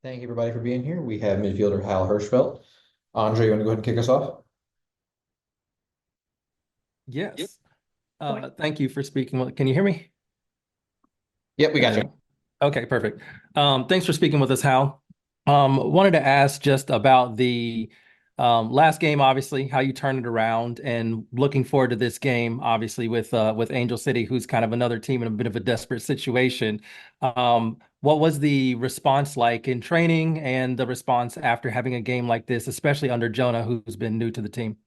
Thank you, everybody, for being here. We have midfielder Hal Hershfelt. Andre, you want to go ahead and kick us off? Yes. Thank you for speaking. Can you hear me? Yep, we got you. Gotcha. Okay, perfect. Thanks for speaking with us, Hal. Wanted to ask just about the last game, obviously, how you turned it around, and looking forward to this game, obviously, with Angel City, who's kind of another team in a bit of a desperate situation. What was the response like in training and the response after having a game like this, especially under Jonah, who's been new to the team?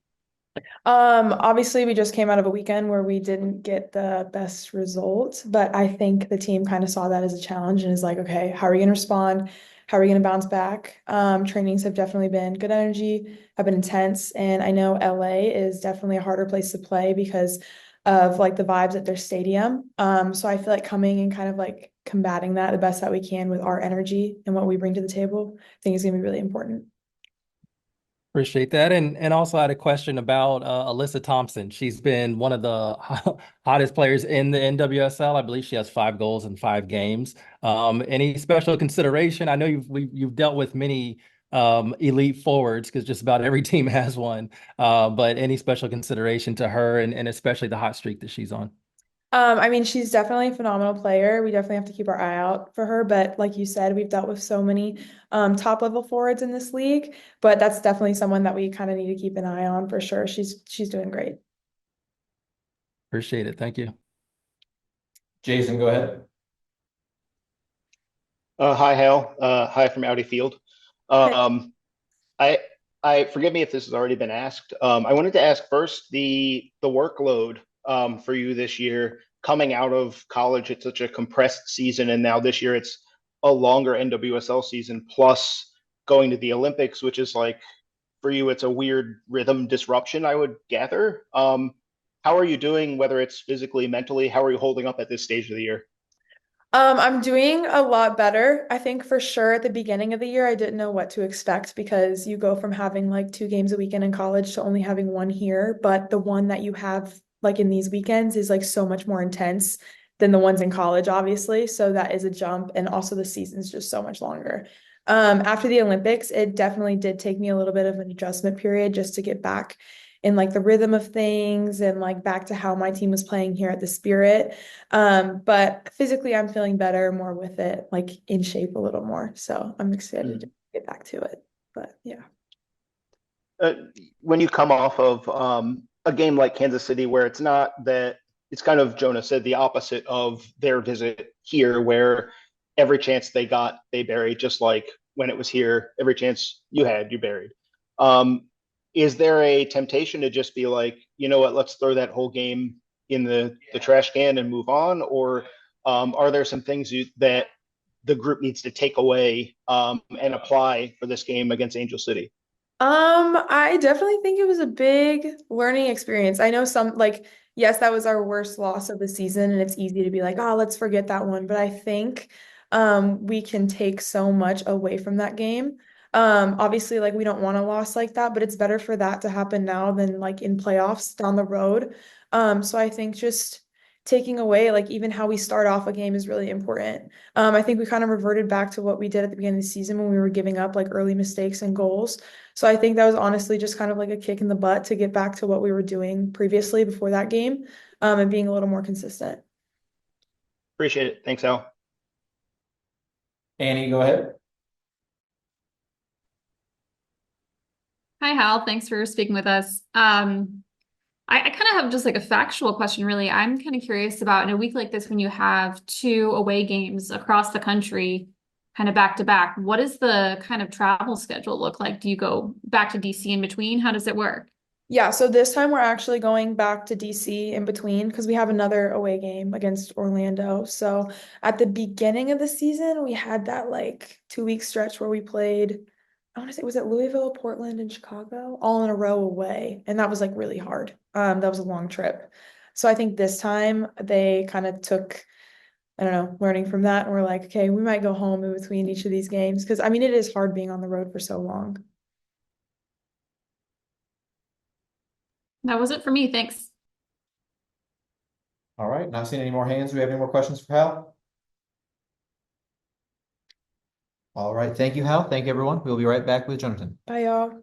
Obviously we just came out of a weekend where we didn't get the best results, but I think the team kind of saw that as a challenge and is like, okay, how are we gonna respond? How are we gonna bounce back? Trainings have definitely been good energy, have been intense, and I know LA is definitely a harder place to play because of like the vibes at their stadium. So I feel like coming and kind of like combating that the best that we can with our energy and what we bring to the table, I think is gonna be really important. Appreciate that. And also I had a question about Alyssa Thompson. She's been one of the hottest players in the NWSL. I believe she has 5 goals in 5 games. Any special consideration? I know you've dealt with many elite forwards because just about every team has one. But any special consideration to her and especially the hot streak that she's on? I mean, she's definitely a phenomenal player. We definitely have to keep our eye out for her. But like you said, we've dealt with so many top level forwards in this league. But that's definitely someone that we kind of need to keep an eye on for sure. She's doing great. Appreciate it. Thank you. Jason, go ahead. Hi, Hal. Hi from Audi Field. Um, I I forgive me if this has already been asked. I wanted to ask first the workload for you this year coming out of college. It's such a compressed season, and now this year it's a longer NWSL season plus going to the Olympics, which is like for you it's a weird rhythm disruption, I would gather. How are you doing, whether it's physically, mentally? How are you holding up at this stage of the year? I'm doing a lot better. I think for sure at the beginning of the year, I didn't know what to expect because you go from having like 2 games a weekend in college to only having one here. But the one that you have like in these weekends is like so much more intense than the ones in college, obviously. So that is a jump. And also the season's just so much longer. After the Olympics, it definitely did take me a little bit of an adjustment period just to get back in like the rhythm of things and like back to how my team was playing here at the Spirit. But physically, I'm feeling better, more with it, like in shape a little more. So I'm excited to get back to it. But yeah. uh, when you come off of a game like Kansas City, where it's not that it's kind of Jonah said the opposite of their visit here, where every chance they got, they buried, just like when it was here, every chance you had, you buried. Um, is there a temptation to just be like, you know what, let's throw that whole game in the trash can and move on? Or are there some things that the group needs to take away and apply for this game against Angel City? I definitely think it was a big learning experience. I know some like, yes, that was our worst loss of the season, and it's easy to be like, oh, let's forget that one. But I think we can take so much away from that game. Obviously, like we don't want a loss like that, but it's better for that to happen now than like in playoffs down the road. So I think just taking away like even how we start off a game is really important. I think we kind of reverted back to what we did at the beginning of the season when we were giving up like early mistakes and goals. So I think that was honestly just kind of like a kick in the butt to get back to what we were doing previously before that game, and being a little more consistent. Appreciate it. Thanks, Al. Annie, go ahead. Hi, Hal. Thanks for speaking with us. I kind of have just like a factual question, really. I'm kind of curious about in a week like this, when you have two away games across the country, kind of back to back, what does the kind of travel schedule look like? Do you go back to DC in between? How does it work? Yeah, so this time we're actually going back to DC in between because we have another away game against Orlando. So at the beginning of the season, we had that like 2 week stretch where we played, I want to say, was it Louisville, Portland, and Chicago all in a row away? And that was like really hard. That was a long trip. So I think this time they kind of took, I don't know, learning from that, and we're like, okay, we might go home in between each of these games because I mean it is hard being on the road for so long. That was it for me. Thanks. All right, not seeing any more hands. Do we have any more questions for Hal? All right. Thank you, Hal. Thank you, everyone. We'll be right back with Jonathan. Bye, y'all.